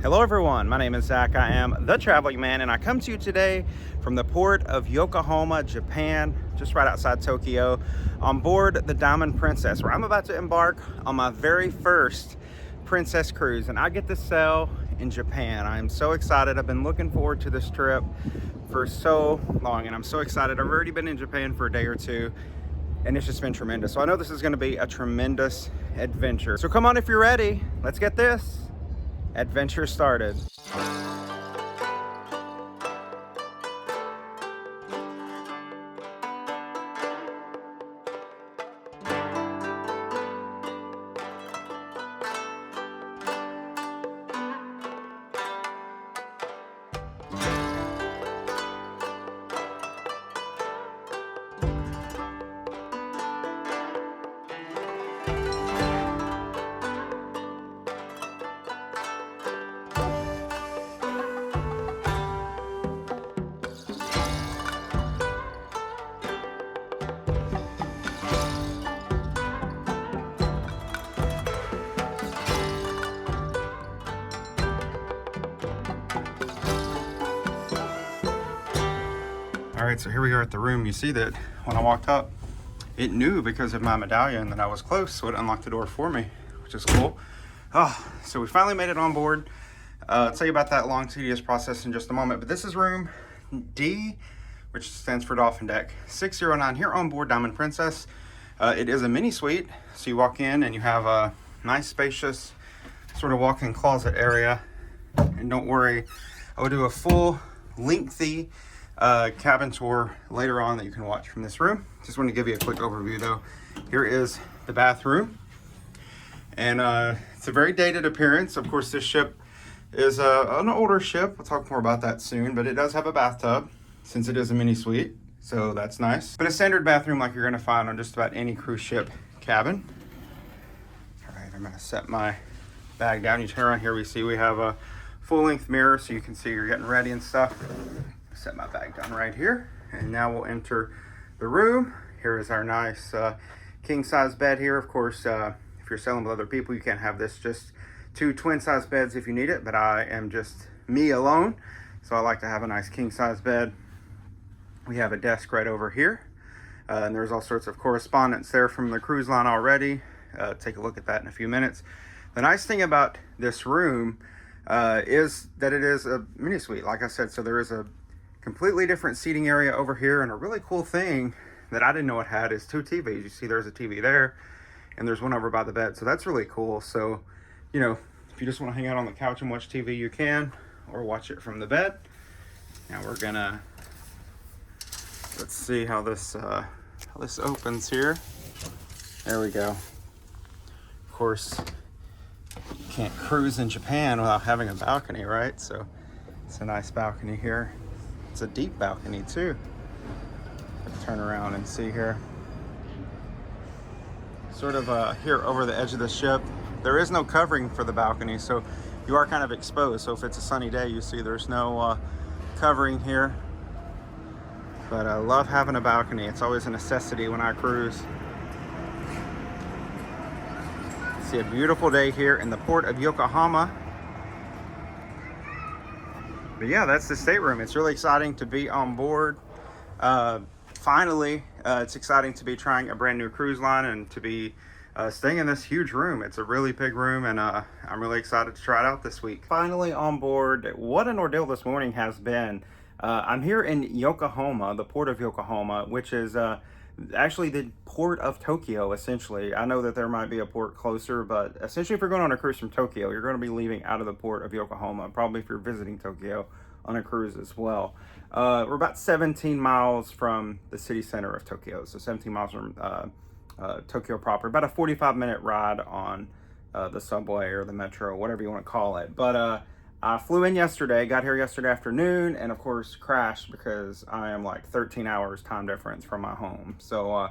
Hello everyone, my name is Zach. I am the Traveling Man and I come to you today from the Port of Yokohama, Japan, just right outside Tokyo, on board the Diamond Princess, where I'm about to embark on my very first princess cruise, and I get to sail in Japan. I am so excited. I've been looking forward to this trip for so long and I'm so excited. I've already been in Japan for a day or two and it's just been tremendous. So I know this is going to be a tremendous adventure. So come on if you're ready, let's get this adventure started. All right, so here we are at the room. You see that when I walked up, it knew because of my medallion that I was close, so it unlocked the door for me, which is cool. So we finally made it on board. I'll tell you about that long, tedious process in just a moment, but this is room D, which stands for Dolphin Deck 609 here on board Diamond Princess. It is a mini suite, so you walk in and you have a nice, spacious sort of walk-in closet area. And don't worry, I will do a full, lengthy cabin tour later on that you can watch from this room. Just want to give you a quick overview though. Here is the bathroom, and it's a very dated appearance. Of course, this ship is an older ship. We'll talk more about that soon, but it does have a bathtub since it is a mini suite, so that's nice. But a standard bathroom like you're going to find on just about any cruise ship cabin. All right, I'm going to set my bag down. You turn around here, we see we have a full-length mirror so you can see you're getting ready and stuff. Set my bag down right here, and now we'll enter the room. Here is our nice king-size bed here. Of course, if you're sailing with other people, you can't have this, just two twin-size beds if you need it, but I am just me alone, so I like to have a nice king-size bed. We have a desk right over here, and there's all sorts of correspondence there from the cruise line already. Take a look at that in a few minutes. The nice thing about this room is that it is a mini suite, like I said, so there is a completely different seating area over here, and a really cool thing that I didn't know it had is two TVs. You see there's a TV there and there's one over by the bed, so that's really cool. So, you know, if you just want to hang out on the couch and watch TV, you can, or watch it from the bed. Now we're gonna, let's see how this opens here. There we go. Of course, you can't cruise in Japan without having a balcony, right? So it's a nice balcony here. It's a deep balcony too. Let's turn around and see here. Sort of here over the edge of the ship. There is no covering for the balcony, so you are kind of exposed. So if it's a sunny day, you see there's no covering here. But I love having a balcony. It's always a necessity when I cruise. See a beautiful day here in the Port of Yokohama. But yeah, that's the stateroom. It's really exciting to be on board. Finally, it's exciting to be trying a brand new cruise line and to be staying in this huge room. It's a really big room, and I'm really excited to try it out this week. Finally on board. What an ordeal this morning has been. I'm here in Yokohama, the Port of Yokohama, which is actually the port of Tokyo, essentially. I know that there might be a port closer, but essentially if you're going on a cruise from Tokyo, you're going to be leaving out of the Port of Yokohama, probably if you're visiting Tokyo on a cruise as well. We're about 17 miles from the city center of Tokyo, so 17 miles from Tokyo proper. About a 45-minute ride on the subway or the metro, whatever you want to call it. But I flew in yesterday, got here yesterday afternoon, and of course crashed because I am like 13 hours time difference from my home. So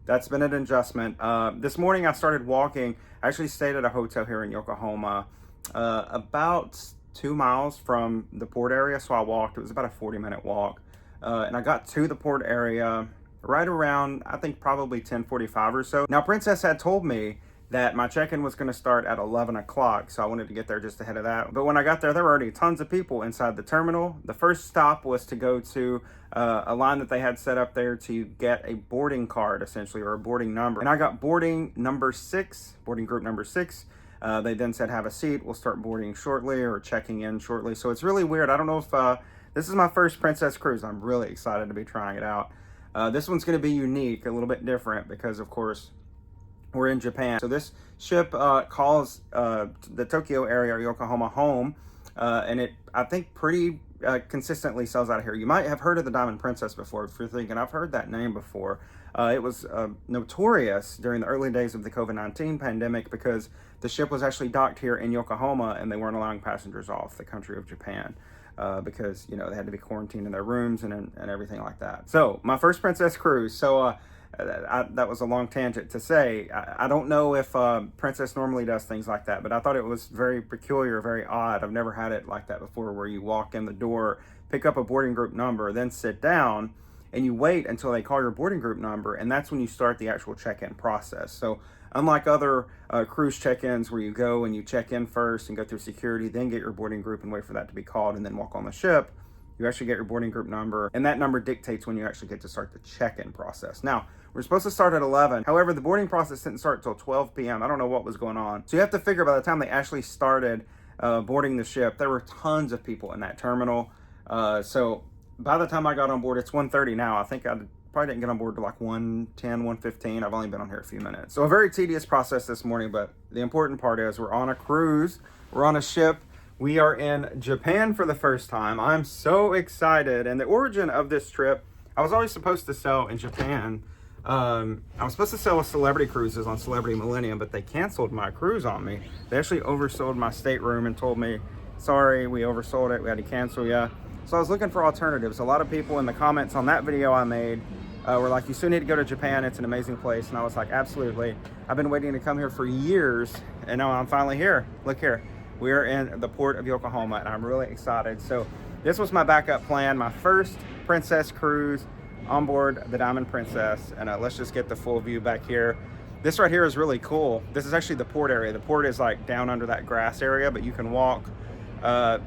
that's been an adjustment. This morning I started walking. I actually stayed at a hotel here in Yokohama, about 2 miles from the port area. So I walked. It was about a 40-minute walk. And I got to the port area right around, I think probably 10:45 or so. Now, Princess had told me that my check-in was going to start at 11 o'clock, so I wanted to get there just ahead of that. But when I got there, there were already tons of people inside the terminal. The first stop was to go to a line that they had set up there to get a boarding card, essentially, or a boarding number. And I got boarding number 6, boarding group number 6. They then said, have a seat, we'll start boarding shortly, or checking in shortly. So it's really weird. I don't know if this is my first Princess cruise. I'm really excited to be trying it out. This one's going to be unique, a little bit different, because of course we're in Japan. So this ship calls the Tokyo area or Yokohama home, and it, I think, pretty consistently sells out of here. You might have heard of the Diamond Princess before. If you're thinking, I've heard that name before. It was notorious during the early days of the COVID-19 pandemic because the ship was actually docked here in Yokohama, and they weren't allowing passengers off the country of Japan. Because, you know, they had to be quarantined in their rooms and everything like that. So my first Princess cruise. So that was a long tangent to say. I don't know if Princess normally does things like that, but I thought it was very peculiar, very odd. I've never had it like that before, where you walk in the door, pick up a boarding group number, then sit down, and you wait until they call your boarding group number, and that's when you start the actual check-in process. So unlike other cruise check-ins where you go and you check in first and go through security, then get your boarding group and wait for that to be called and then walk on the ship, you actually get your boarding group number, and that number dictates when you actually get to start the check-in process. Now, we're supposed to start at 11. However, the boarding process didn't start until 12 p.m. I don't know what was going on. So you have to figure by the time they actually started boarding the ship, there were tons of people in that terminal. So by the time I got on board, it's 1:30 now. I think I probably didn't get on board to like 1:10, 1:15. I've only been on here a few minutes. So a very tedious process this morning, but the important part is we're on a cruise. We're on a ship. We are in Japan for the first time. I'm so excited. And the origin of this trip, I was always supposed to sail in Japan. I was supposed to sail with Celebrity Cruises on Celebrity Millennium, but they canceled my cruise on me. They actually oversold my stateroom and told me, sorry, we oversold it. We had to cancel you. So I was looking for alternatives. A lot of people in the comments on that video I made were like, you still need to go to Japan. It's an amazing place. And I was like, absolutely. I've been waiting to come here for years, and now I'm finally here. Look here. We're in the Port of Yokohama, and I'm really excited. So this was my backup plan, my first Princess cruise on board the Diamond Princess. And let's just get the full view back here. This right here is really cool. This is actually the port area. The port is like down under that grass area, but you can walk.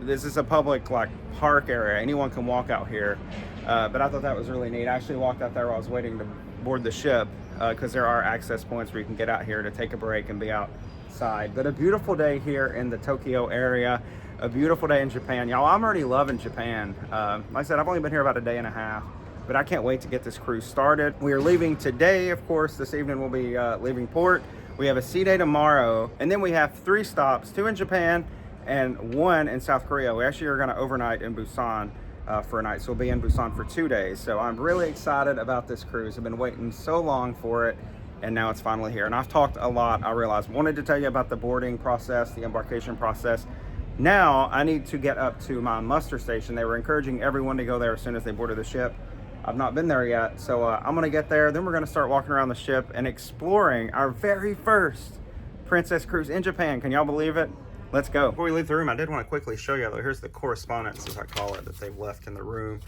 This is a public like park area. Anyone can walk out here. But I thought that was really neat. I actually walked out there while I was waiting to board the ship because there are access points where you can get out here to take a break and be outside. But a beautiful day here in the Tokyo area. A beautiful day in Japan. Y'all, I'm already loving Japan. Like I said, I've only been here about a day and a half, but I can't wait to get this cruise started. We are leaving today, of course. This evening we'll be leaving port. We have a sea day tomorrow, and then we have 3 stops, 2 in Japan and 1 in South Korea. We actually are going to overnight in Busan for a night, so we'll be in Busan for 2 days. So I'm really excited about this cruise. I've been waiting so long for it, and now it's finally here. And I've talked a lot, I realized. Wanted to tell you about the boarding process, the embarkation process. Now I need to get up to my muster station. They were encouraging everyone to go there as soon as they boarded the ship. I've not been there yet, so I'm gonna get there. Then we're gonna start walking around the ship and exploring our very first Princess cruise in Japan. Can y'all believe it? Let's go. Before we leave the room, I did want to quickly show you, though, here's the correspondence, as I call it, that they've left in the room.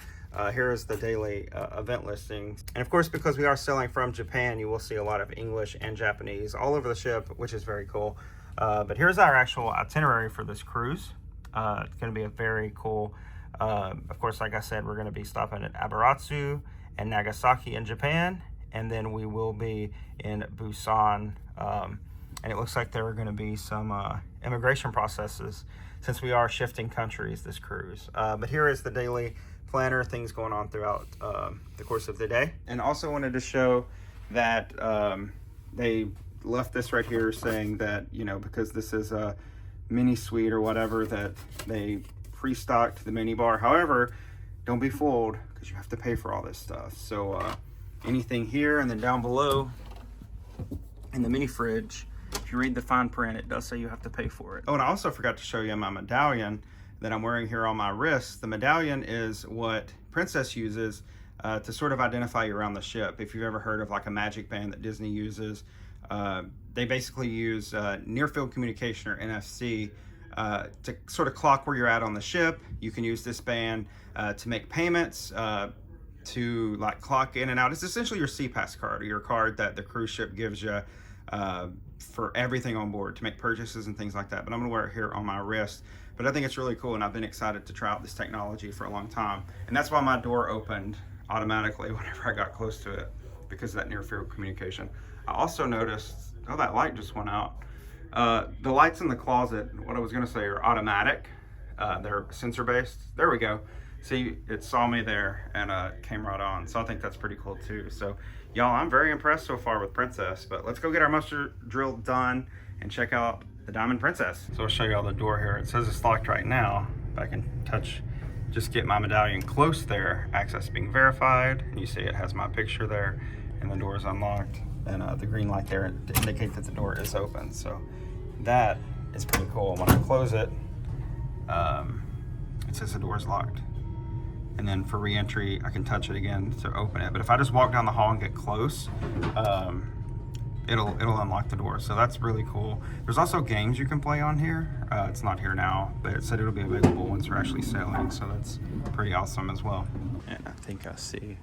Here is the daily event listings. And of course, because we are sailing from Japan, you will see a lot of English and Japanese all over the ship, which is very cool. But here's our actual itinerary for this cruise. It's going to be a very cool, of course, like I said, we're going to be stopping at Aburatsu and Nagasaki in Japan, and then we will be in Busan. And it looks like there are going to be some immigration processes since we are shifting countries this cruise. But here is the daily planner, things going on throughout the course of the day. And also wanted to show that they left this right here saying that, you know, because this is a mini suite or whatever, that they pre-stocked the mini bar. However, don't be fooled, because you have to pay for all this stuff. So anything here, and then down below in the mini fridge, if you read the fine print, it does say you have to pay for it. Oh, and I also forgot to show you my medallion that I'm wearing here on my wrist. The medallion is what Princess uses to sort of identify you around the ship. If you've ever heard of like a magic band that Disney uses, they basically use near field communication, or NFC, to sort of clock where you're at on the ship. You can use this band to make payments, to like clock in and out. It's essentially your SeaPass card, or your card that the cruise ship gives you for everything on board to make purchases and things like that, but I'm gonna wear it here on my wrist. But I think it's really cool, and I've been excited to try out this technology for a long time. And that's why my door opened automatically whenever I got close to it, because of that near field communication. I also noticed, oh, that light just went out. The lights in the closet, what I was gonna say, are automatic. They're sensor based. There we go. See, it saw me there and came right on. So I think that's pretty cool too. So y'all, I'm very impressed so far with Princess, but let's go get our muster drill done and check out the Diamond Princess. So I'll show you all the door here. It says it's locked right now. If I can touch, just get my medallion close there, access being verified. And you see it has my picture there and the door is unlocked. And the green light there to indicate that the door is open. So that is pretty cool. When I close it, it says the door is locked. And then for re-entry, I can touch it again to open it. But if I just walk down the hall and get close, it'll unlock the door. So that's really cool. There's also games you can play on here. It's not here now, but it said it'll be available once we're actually sailing. So that's pretty awesome as well. And I think I see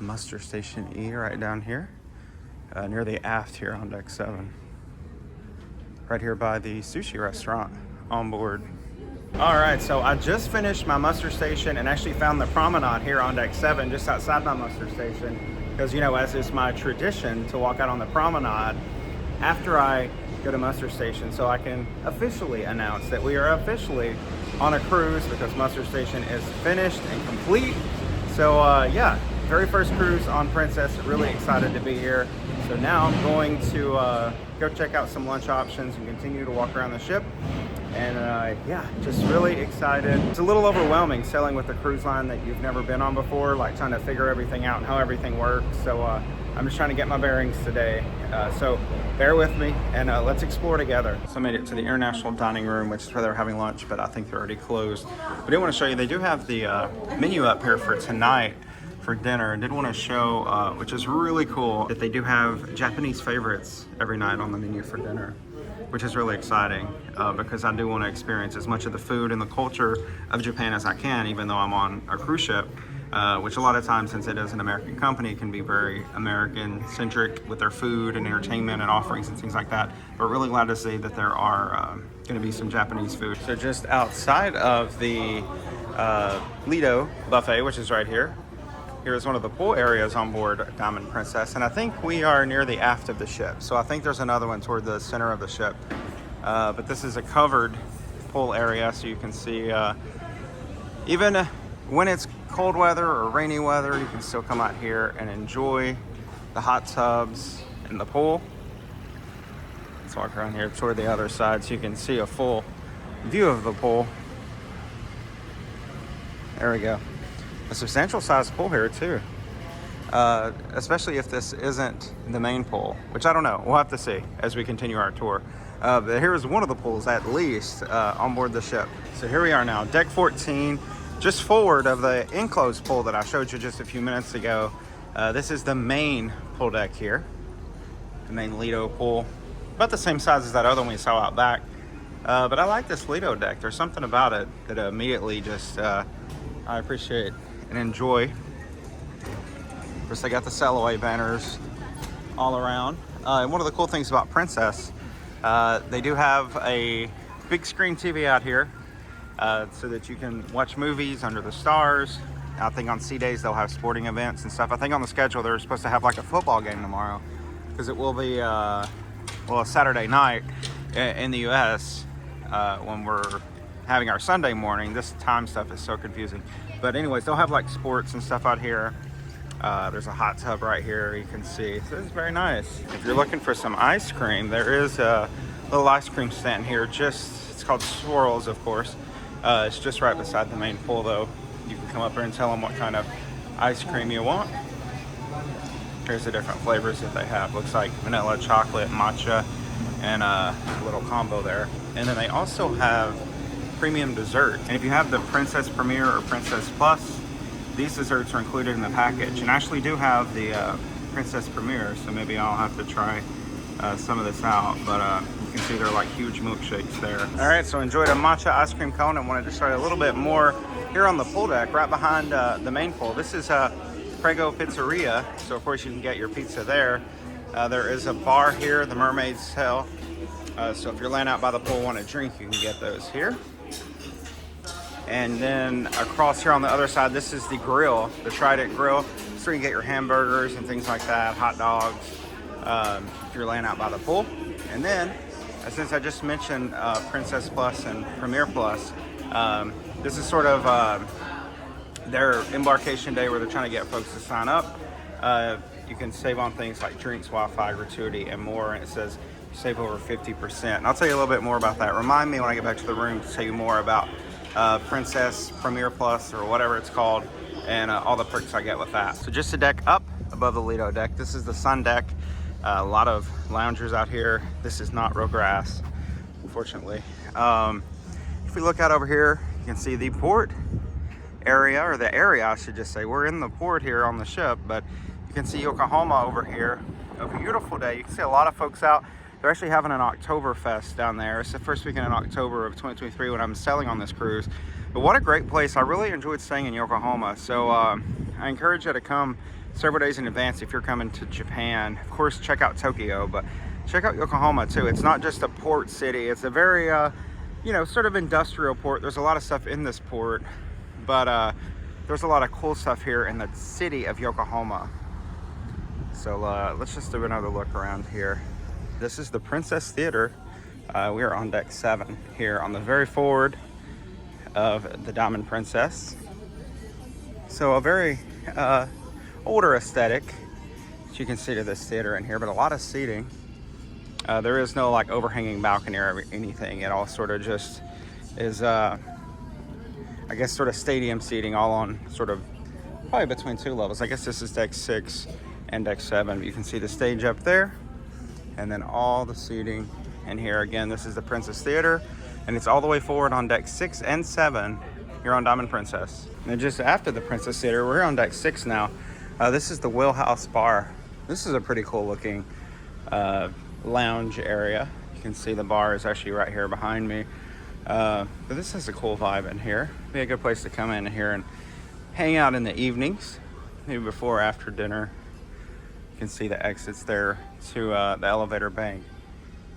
Muster Station E right down here, near the aft here on deck 7. Right here by the sushi restaurant on board. All right, so I just finished my muster station and actually found the promenade here on deck 7, just outside my muster station. Because, you know, as is my tradition to walk out on the promenade after I go to muster station, so I can officially announce that we are officially on a cruise, because muster station is finished and complete. So yeah, very first cruise on Princess. Really excited to be here. So now I'm going to go check out some lunch options and continue to walk around the ship. And yeah, just really excited. It's a little overwhelming sailing with a cruise line that you've never been on before, like trying to figure everything out and how everything works. So I'm just trying to get my bearings today. So bear with me and let's explore together. So I made it to the international dining room, which is where they're having lunch, but I think they're already closed. But I do want to show you, they do have the menu up here for tonight for dinner. I did want to show, which is really cool, that they do have Japanese favorites every night on the menu for dinner, which is really exciting because I do want to experience as much of the food and the culture of Japan as I can, even though I'm on a cruise ship, which a lot of times, since it is an American company, can be very American-centric with their food and entertainment and offerings and things like that. But really glad to see that there are going to be some Japanese food. So just outside of the Lido buffet, which is right here, here's one of the pool areas on board Diamond Princess, and I think we are near the aft of the ship. So I think there's another one toward the center of the ship. But this is a covered pool area, so you can see even when it's cold weather or rainy weather, you can still come out here and enjoy the hot tubs and the pool. Let's walk around here toward the other side so you can see a full view of the pool. There we go. A substantial sized pool here too, especially if this isn't the main pool, which I don't know. We'll have to see as we continue our tour. But here is one of the pools, at least, on board the ship. So here we are now, deck 14, just forward of the enclosed pool that I showed you just a few minutes ago. This is the main pool deck here, the main Lido pool, about the same size as that other one we saw out back. But I like this Lido deck. There's something about it that immediately just I appreciate and enjoy. Of course, they got the Sailaway banners all around. And one of the cool things about Princess, they do have a big screen TV out here so that you can watch movies under the stars. I think on sea days they'll have sporting events and stuff. I think on the schedule they're supposed to have like a football game tomorrow, because it will be well, a Saturday night in the US when we're having our Sunday morning. This time stuff is so confusing. But anyways, they'll have like sports and stuff out here. There's a hot tub right here, you can see. So it's very nice. If you're looking for some ice cream, there is a little ice cream stand here. It's called Swirls, of course. It's just right beside the main pool though. You can come up here and tell them what kind of ice cream you want. Here's the different flavors that they have. Looks like vanilla, chocolate, matcha, and a little combo there. And then they also have premium dessert. And if you have the Princess Premier or Princess Plus, these desserts are included in the package. And I actually do have the Princess Premier, so maybe I'll have to try some of this out. But you can see they're like huge milkshakes there. All right, so enjoyed a matcha ice cream cone and wanted to start a little bit more here on the pool deck, right behind the main pool. This is Prego Pizzeria, so of course you can get your pizza there. There is a bar here, the Mermaid's Tale. So if you're laying out by the pool, want a drink, you can get those here. And then across here on the other side, this is the grill, the Trident Grill. So you can get your hamburgers and things like that, hot dogs, if you're laying out by the pool. And then, since I just mentioned Princess Plus and Premier Plus, this is sort of their embarkation day where they're trying to get folks to sign up. You can save on things like drinks, Wi-Fi, gratuity, and more. And it says you save over 50%. And I'll tell you a little bit more about that. Remind me when I get back to the room to tell you more about Princess, Premier Plus, or whatever it's called, and all the perks I get with that. So just a deck up above the Lido Deck. This is the sun deck. A lot of loungers out here. This is not real grass, unfortunately. If we look out over here, you can see the port area, or the area I should just say. We're in the port here on the ship, but you can see Yokohama over here. A beautiful day. You can see a lot of folks out. They're actually having an Oktoberfest down there. It's the first weekend in October of 2023 when I'm sailing on this cruise. But what a great place. I really enjoyed staying in Yokohama. So I encourage you to come several days in advance if you're coming to Japan. Of course, check out Tokyo, but check out Yokohama too. It's not just a port city. It's a very, you know, sort of industrial port. There's a lot of stuff in this port, but there's a lot of cool stuff here in the city of Yokohama. So let's just do another look around here. This is the Princess Theater. We are on deck 7 here on the very forward of the Diamond Princess. So a very older aesthetic, as you can see to this theater in here, but a lot of seating. There is no like overhanging balcony or anything. It all sort of just is, I guess, sort of stadium seating, all on sort of probably between 2 levels. I guess this is deck 6 and deck 7. But you can see the stage up there, and then all the seating in here. Again, this is the Princess Theater, and it's all the way forward on deck 6 and 7 here on Diamond Princess. And just after the Princess Theater, we're on deck 6 now. This is the Wheelhouse Bar. This is a pretty cool looking lounge area. You can see the bar is actually right here behind me. But this has a cool vibe in here. Be a good place to come in here and hang out in the evenings, maybe before or after dinner. You can see the exits there to the elevator bank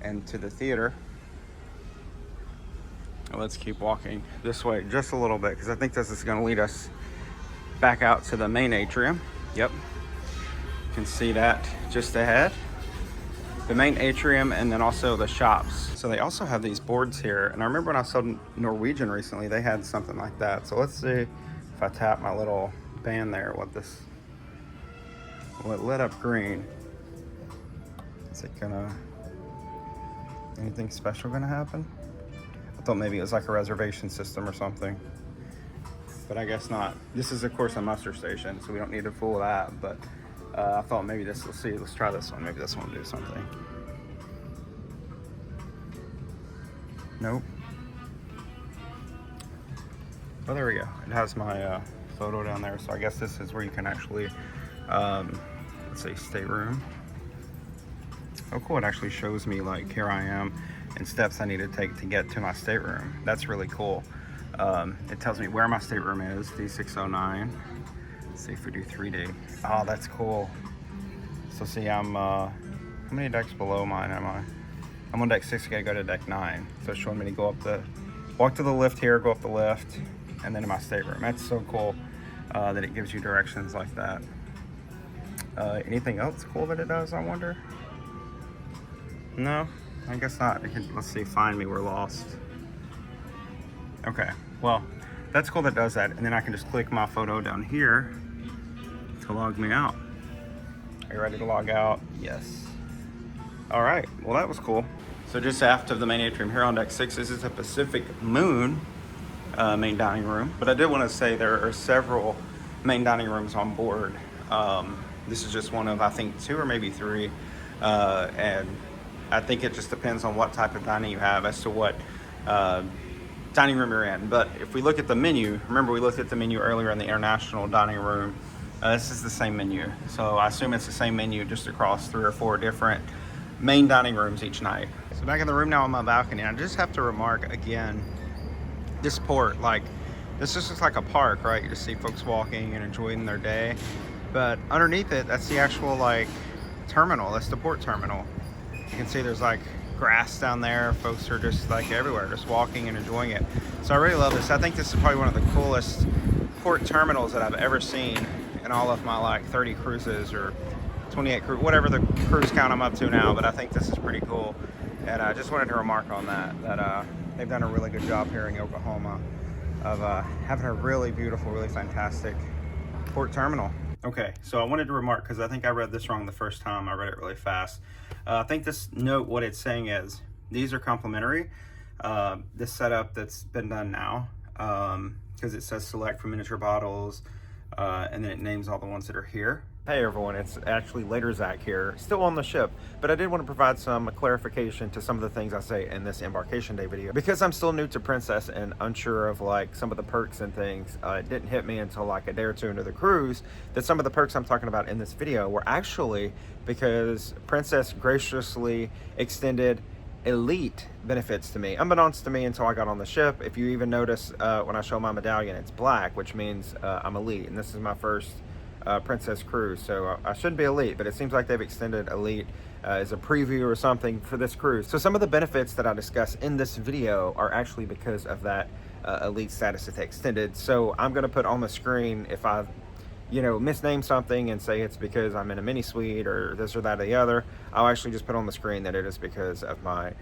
and to the theater. Let's keep walking this way just a little bit, because I think this is going to lead us back out to the main atrium. Yep, you can see that just ahead. The main atrium, and then also the shops. So they also have these boards here, and I remember when I saw Norwegian recently, they had something like that. So let's see if I tap my little band there, what lit up green. Is it gonna, anything special gonna happen? I thought maybe it was like a reservation system or something, but I guess not. This is of course a muster station, so we don't need to fool that, but I thought maybe this, let's try this one. Maybe this one will do something. Nope. Oh, there we go. It has my photo down there, so I guess this is where you can actually, let's say, stateroom. Oh, cool. It actually shows me, like, here I am and steps I need to take to get to my stateroom. That's really cool. It tells me where my stateroom is, D609. Let's see if we do 3D. Oh, that's cool. So see, I'm, how many decks below mine am I? I'm on deck 6, I gotta go to deck 9. So it's showing me to go up walk to the lift here, go up the lift, and then to my stateroom. That's so cool that it gives you directions like that. Anything else cool that it does, I wonder? No, I guess not. Let's see, find me, we're lost. Okay, well, that's cool that it does that. And then I can just click my photo down here to log me out. Are you ready to log out? Yes. All right, well, that was cool. So just aft of the main atrium here on deck 6, this is a Pacific Moon main dining room. But I did want to say there are several main dining rooms on board. This is just one of, I think, 2 or maybe 3. And I think it just depends on what type of dining you have as to what dining room you're in. But if we look at the menu, remember we looked at the menu earlier in the international dining room. This is the same menu. So I assume it's the same menu just across 3 or 4 different main dining rooms each night. So back in the room now on my balcony, I just have to remark again, this port, like, this just looks like a park, right? You just see folks walking and enjoying their day. But underneath it, that's the actual, like, terminal. That's the port terminal. You can see there's like grass down there. Folks are just like everywhere, just walking and enjoying it. So I really love this. I think this is probably one of the coolest port terminals that I've ever seen in all of my like 30 cruises or 28 cruise, whatever the cruise count I'm up to now. But I think this is pretty cool. And I just wanted to remark on that they've done a really good job here in Yokohama of having a really beautiful, really fantastic port terminal. Okay, so I wanted to remark, because I think I read this wrong the first time. I read it really fast. I think this note, what it's saying is, these are complimentary. This setup that's been done now, because it says select from miniature bottles, and then it names all the ones that are here. Hey everyone, it's actually later Zach here, still on the ship, but I did want to provide some clarification to some of the things I say in this Embarkation Day video. Because I'm still new to Princess and unsure of like some of the perks and things, it didn't hit me until like a day or two into the cruise that some of the perks I'm talking about in this video were actually because Princess graciously extended elite benefits to me, unbeknownst to me until I got on the ship. If you even notice when I show my medallion, it's black, which means I'm elite, and this is my first Princess cruise, so I shouldn't be elite, but it seems like they've extended elite as a preview or something for this cruise. So some of the benefits that I discuss in this video are actually because of that elite status that they extended. So I'm going to put on the screen, if I misname something and say it's because I'm in a mini suite or this or that or the other, I'll actually just put on the screen that it is because of my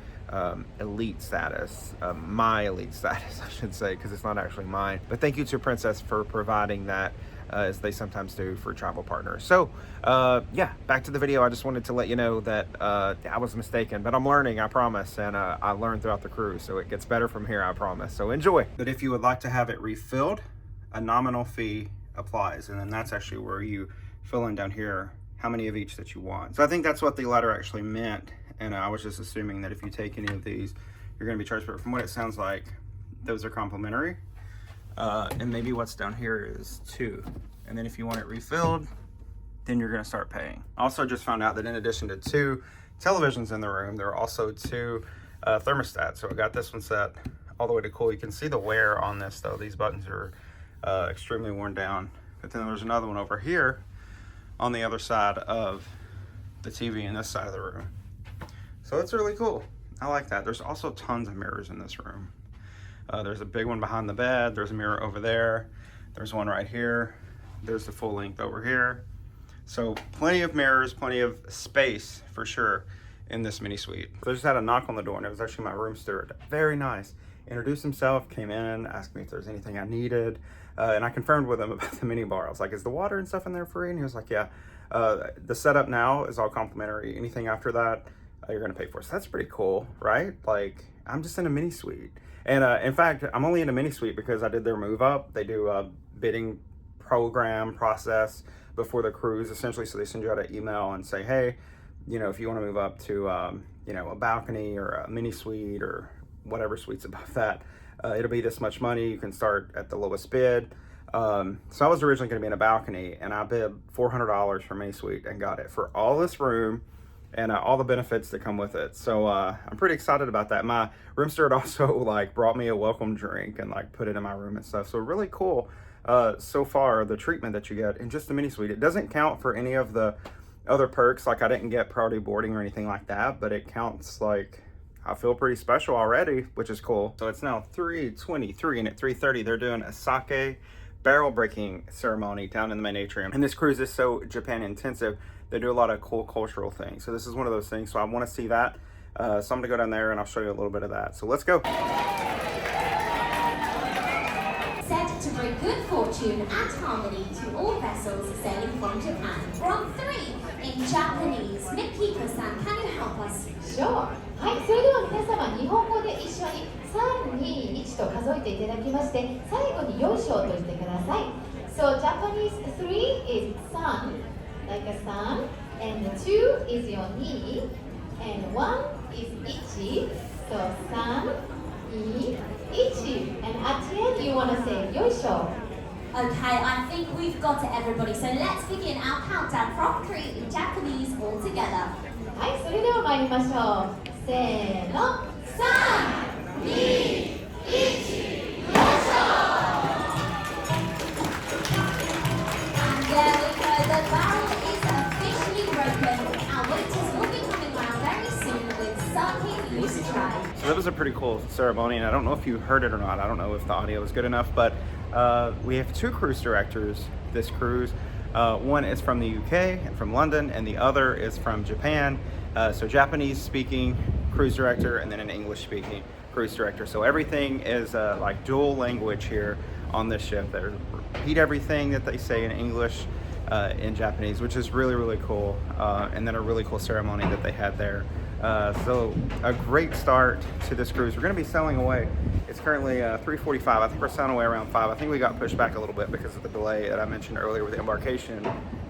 elite status, my elite status I should say, because it's not actually mine. But thank you to Princess for providing that, as they sometimes do for travel partners. So yeah, back to the video. I just wanted to let you know that I was mistaken, but I'm learning, I promise, and I learned throughout the cruise, so it gets better from here, I promise. So enjoy. But if you would like to have it refilled, a nominal fee applies, and then that's actually where you fill in down here how many of each that you want. So I think that's what the letter actually meant, and I was just assuming that if you take any of these, you're going to be charged. But from what it sounds like, those are complimentary. And maybe what's down here is 2. And then if you want it refilled, then you're going to start paying. Also just found out that in addition to 2 televisions in the room, there are also 2 thermostats. So I got this one set all the way to cool. You can see the wear on this though. These buttons are extremely worn down. But then there's another one over here on the other side of the TV in this side of the room. So it's really cool. I like that. There's also tons of mirrors in this room. There's a big one behind the bed. There's a mirror over there. There's one right here. There's the full length over here. So plenty of mirrors, plenty of space for sure in this mini suite. So I just had a knock on the door, and it was actually my room steward. Very nice. Introduced himself, came in, asked me if there's anything I needed. And I confirmed with him about the mini bar. I was like, is the water and stuff in there free? And he was like, yeah. The setup now is all complimentary. Anything after that, you're gonna pay for. So that's pretty cool, right? Like, I'm just in a mini suite. And in fact, I'm only in a mini suite because I did their move up. They do a bidding program process before the cruise, essentially. So they send you out an email and say, hey, if you want to move up to, a balcony or a mini suite or whatever suite's above that, it'll be this much money. You can start at the lowest bid. So I was originally going to be in a balcony, and I bid $400 for mini suite and got it for all this room and all the benefits that come with it. So I'm pretty excited about that. My room steward also like brought me a welcome drink and like put it in my room and stuff. So really cool so far, the treatment that you get in just the mini suite. It doesn't count for any of the other perks. Like I didn't get priority boarding or anything like that, but it counts. Like I feel pretty special already, which is cool. So it's now 3:23, and at 3:30 they're doing a sake barrel breaking ceremony down in the main atrium. And this cruise is so Japan intensive, they do a lot of cool cultural things. So this is one of those things. So I want to see that. So I'm gonna go down there and I'll show you a little bit of that. So let's go. Set to bring good fortune and harmony to all vessels sailing from Japan. We're on 3 in Japanese. Mikiko-san, can you help us? Sure. はい、それでは皆様、日本語で一緒に3、2、1と数えていただきまして、最後によいしょと言ってください。So Japanese 3 is sun, like a sun, and 2 is your knee, and 1 is ichi. So sun, ni, ichi. And at the end you want to say よいしょ. Okay, I think we've got it, everybody. So let's begin our countdown from 3 in Japanese all together. はい、それでは参りましょう。せーの。3、2、1、よいしょ! And there we go, the barrel is officially broken. Our was a pretty cool ceremony, and I don't know if you heard it or not. I don't know if the audio was good enough, but we have two cruise directors this cruise. One is from the UK and from London, and the other is from Japan. So Japanese speaking cruise director and then an English speaking cruise director. So everything is like dual language here on this ship. They repeat everything that they say in English in Japanese, which is really, really cool. And then a really cool ceremony that they had there. So a great start to this cruise. We're going to be sailing away. It's currently 3:45. I think we're sailing away around 5. I think we got pushed back a little bit because of the delay that I mentioned earlier with the embarkation.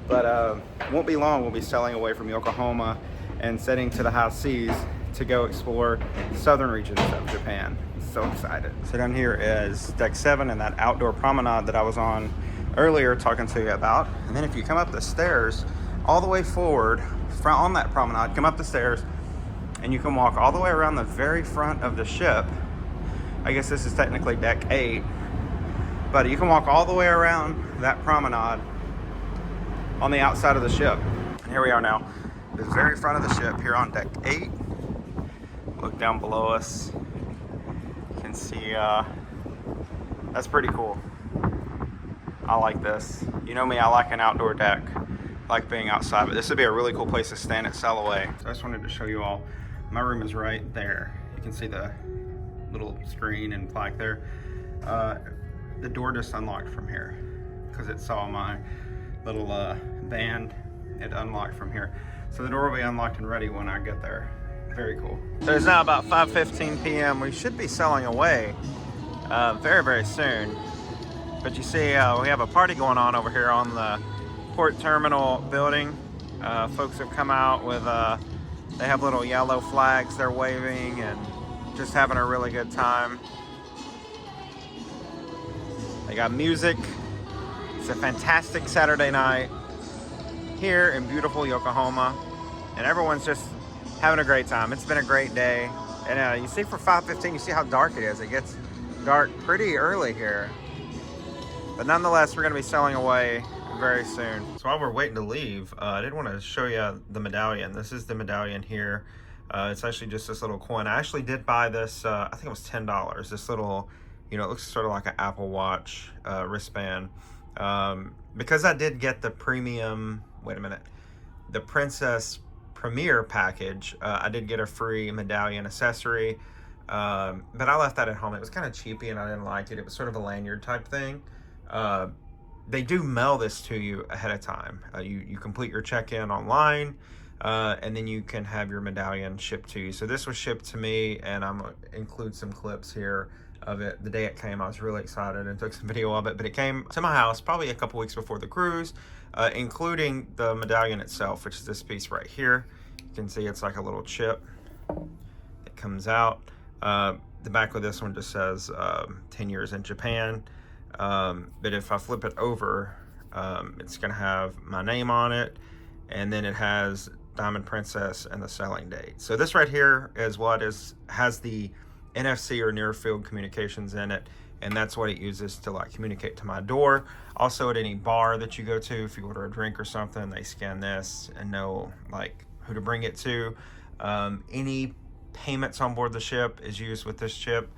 But won't be long. We'll be sailing away from Yokohama and setting to the high seas to go explore the southern regions of Japan. So excited. So down here is deck 7 and that outdoor promenade that I was on earlier talking to you about. And then if you come up the stairs all the way forward on that promenade, come up the stairs and you can walk all the way around the very front of the ship. I guess this is technically deck 8, but you can walk all the way around that promenade on the outside of the ship. And here we are now, the very front of the ship here on deck 8. Look down below us. You can see, that's pretty cool. I like this. You know me, I like an outdoor deck. I like being outside, but this would be a really cool place to stand at Sailaway. So I just wanted to show you all. My room is right there. You can see the little screen and plaque there. The door just unlocked from here because it saw my little band. It unlocked from here. So the door will be unlocked and ready when I get there. Very cool. So it's now about 5:15 p.m. We should be sailing away very, very soon. But you see, we have a party going on over here on the port terminal building. Folks have come out with, they have little yellow flags they're waving and just having a really good time. They got music. It's a fantastic Saturday night here in beautiful Yokohama, and everyone's just having a great time. It's been a great day, and you see for 5:15, you see how dark it is. It gets dark pretty early here, but nonetheless, we're going to be sailing away very soon. So while we're waiting to leave, I did want to show you the medallion. This is the medallion here. It's actually just this little coin. I actually did buy this, I think it was $10. This little, you know, it looks sort of like an Apple Watch wristband. Because I did get the premium, the Princess Premier package, I did get a free medallion accessory, but I left that at home. It was kind of cheapy and I didn't like it. It was sort of a lanyard type thing. They do mail this to you ahead of time. You complete your check-in online, and then you can have your medallion shipped to you. So this was shipped to me, and I'm gonna include some clips here of it. The day it came, I was really excited and took some video of it, but it came to my house probably a couple weeks before the cruise, including the medallion itself, which is this piece right here. You can see it's like a little chip that comes out. The back of this one just says 10 years in Japan. But if I flip it over, it's gonna have my name on it, and then it has Diamond Princess and the sailing date. So this right here is what has the NFC or near field communications in it, and that's what it uses to like communicate to my door. Also at any bar that you go to, if you order a drink or something, they scan this and know like who to bring it to. Any payments on board the ship is used with this chip.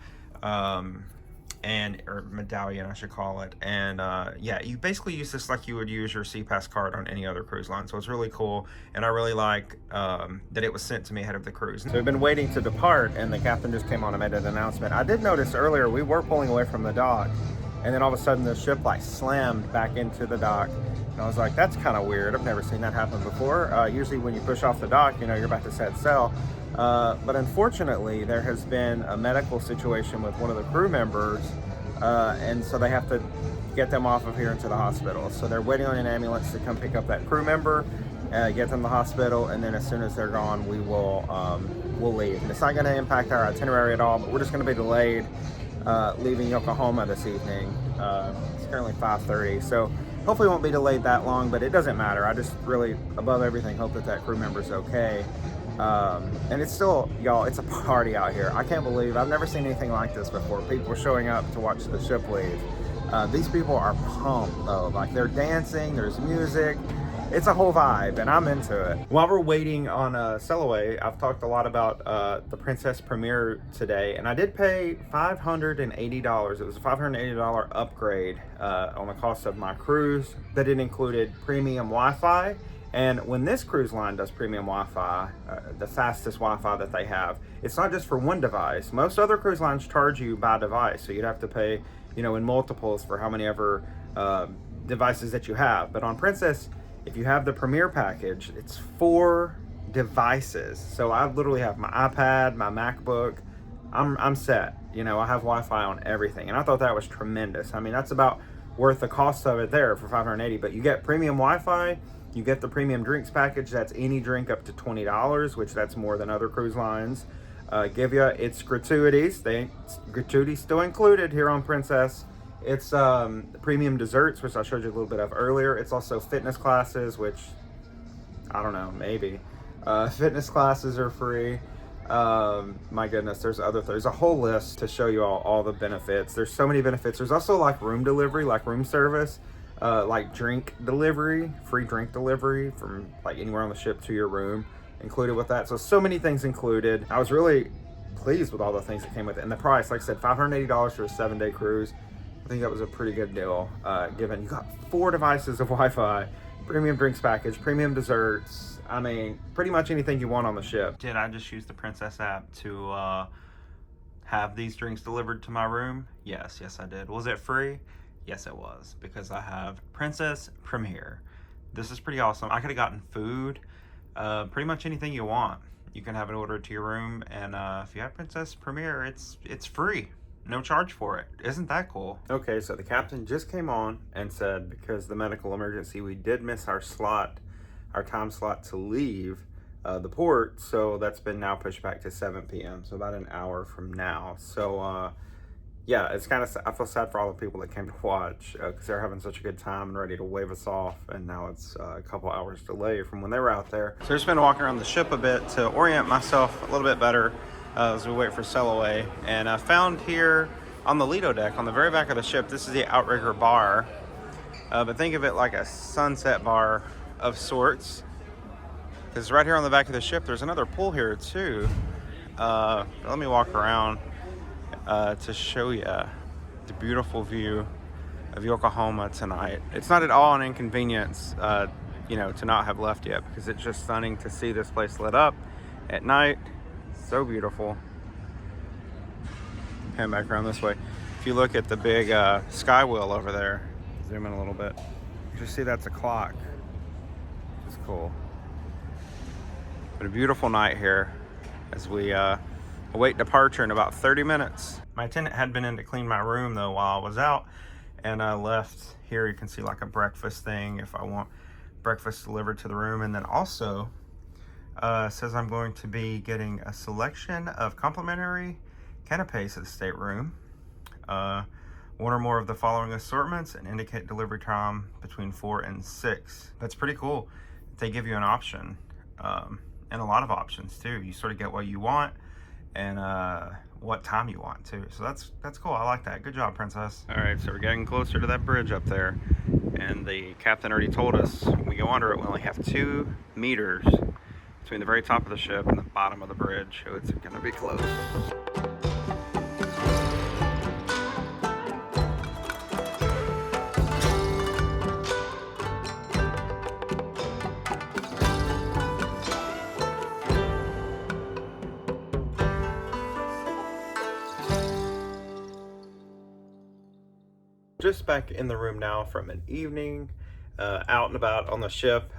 Or medallion, I should call it. And yeah, you basically use this like you would use your SeaPass card on any other cruise line. So it's really cool, and I really like that it was sent to me ahead of the cruise. So we've been waiting to depart, and the captain just came on and made an announcement. I did notice earlier we were pulling away from the dock, and then all of a sudden the ship like slammed back into the dock. And I was like, that's kind of weird. I've never seen that happen before. Usually when you push off the dock, you know, you're about to set sail. But unfortunately, there has been a medical situation with one of the crew members, and so they have to get them off of here into the hospital. So they're waiting on an ambulance to come pick up that crew member, get them to the hospital, and then as soon as they're gone, we'll leave. And it's not going to impact our itinerary at all, but we're just going to be delayed leaving Yokohama this evening. It's currently 5:30, so hopefully it won't be delayed that long, but it doesn't matter. I just really, above everything, hope that crew member's okay. And it's still, y'all, it's a party out here. I can't believe, I've never seen anything like this before. People showing up to watch the ship leave. These people are pumped though. Like they're dancing, there's music, it's a whole vibe, and I'm into it. While we're waiting on Sailaway, I've talked a lot about the Princess Premier today, and I did pay $580. It was a $580 upgrade on the cost of my cruise, that it included premium Wi-Fi. And when this cruise line does premium Wi-Fi, the fastest Wi-Fi that they have, it's not just for one device. Most other cruise lines charge you by device, so you'd have to pay, you know, in multiples for how many ever devices that you have. But on Princess, if you have the Premier package, it's 4 devices. So I literally have my iPad, my MacBook. I'm set. You know, I have Wi-Fi on everything, and I thought that was tremendous. I mean, that's about worth the cost of it there for $580. But you get premium Wi-Fi. You get the premium drinks package. That's any drink up to $20, which that's more than other cruise lines give you. It's gratuities. Gratuities still included here on Princess. It's premium desserts, which I showed you a little bit of earlier. It's also fitness classes, which I don't know, maybe. Fitness classes are free. My goodness, there's a whole list to show you all the benefits. There's so many benefits. There's also like room delivery, like room service. Like drink delivery, free drink delivery from like anywhere on the ship to your room included with that. So many things included. I was really pleased with all the things that came with it. And the price, like I said, $580 for a 7-day cruise. I think that was a pretty good deal, given you got 4 devices of Wi-Fi, premium drinks package, premium desserts. I mean, pretty much anything you want on the ship. Did I just use the Princess app to have these drinks delivered to my room? Yes, I did. Was it free? Yes, it was, because I have Princess Premier. This is pretty awesome. I could have gotten food, pretty much anything you want. You can have it ordered to your room, and if you have Princess Premier, it's free. No charge for it. Isn't that cool? Okay, so the captain just came on and said, because of the medical emergency, we did miss our time slot to leave the port, so that's been now pushed back to 7 p.m., so about an hour from now. So, yeah, it's kind of, I feel sad for all the people that came to watch because they're having such a good time and ready to wave us off, and now it's a couple hours delay from when they were out there. So I've just been walking around the ship a bit to orient myself a little bit better as we wait for Sailaway, and I found here on the Lido Deck, on the very back of the ship, this is the Outrigger bar, but think of it like a sunset bar of sorts, because right here on the back of the ship there's another pool here too. Let me walk around to show you the beautiful view of Yokohama tonight. It's not at all an inconvenience, you know, to not have left yet, because it's just stunning to see this place lit up at night. So beautiful. Pan back around this way. If you look at the big sky wheel over there, zoom in a little bit, you just see that's a clock, which is cool. But a beautiful night here as we await departure in about 30 minutes. My attendant had been in to clean my room though while I was out, and I left here. You can see like a breakfast thing if I want breakfast delivered to the room, and then also says I'm going to be getting a selection of complimentary canapes at the stateroom. 1 or more of the following assortments, and indicate delivery time between 4 and 6. That's pretty cool. They give you an option, and a lot of options too. You sort of get what you want and what time you want too. So that's cool. I like that. Good job, Princess. All right, so we're getting closer to that bridge up there, and the captain already told us when we go under it, we only have 2 meters between the very top of the ship and the bottom of the bridge, so it's gonna be close. Just back in the room now from an evening out and about on the ship.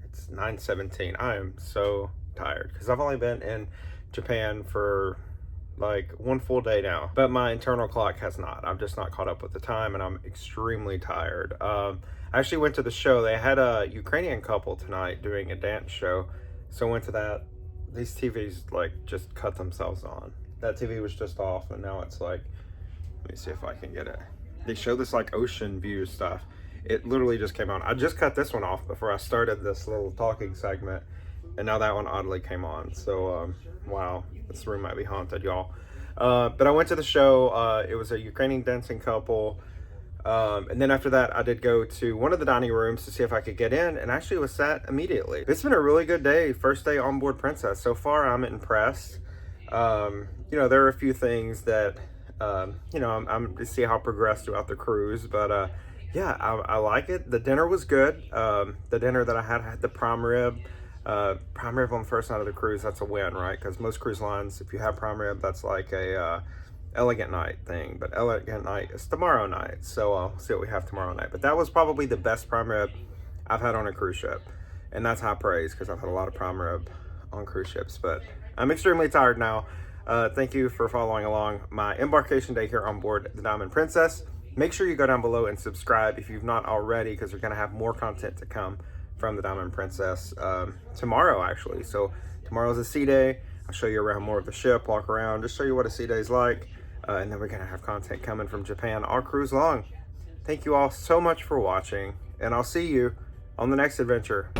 It's 9:17. I am so tired because I've only been in Japan for like 1 full day now, but my internal clock has not. I'm just not caught up with the time, and I'm extremely tired. I actually went to the show. They had a Ukrainian couple tonight doing a dance show, so I went to that. These TVs like just cut themselves on. That TV was just off, and now it's like, let me see if I can get it. They show this like ocean view stuff. It literally just came on. I just cut this one off before I started this little talking segment, and now that one oddly came on. So wow, this room might be haunted, y'all. But I went to the show. It was a Ukrainian dancing couple. And then after that, I did go to one of the dining rooms to see if I could get in, and actually was sat immediately. It's been a really good day. First day on board Princess. So far, I'm impressed. You know, there are a few things that, you know, I'm to see how I progress throughout the cruise, but yeah, I like it. The dinner was good. The dinner that I had the prime rib. Prime rib on the first night of the cruise, that's a win, right? Because most cruise lines, if you have prime rib, that's like a elegant night thing. But elegant night is tomorrow night, so I'll see what we have tomorrow night. But that was probably the best prime rib I've had on a cruise ship, and that's high praise because I've had a lot of prime rib on cruise ships. But I'm extremely tired now. Thank you for following along my embarkation day here on board the Diamond Princess. Make sure you go down below and subscribe if you've not already, because we're going to have more content to come from the Diamond Princess tomorrow, actually. So tomorrow's a sea day. I'll show you around more of the ship, walk around, just show you what a sea day is like. And then we're going to have content coming from Japan all cruise long. Thank you all so much for watching, and I'll see you on the next adventure.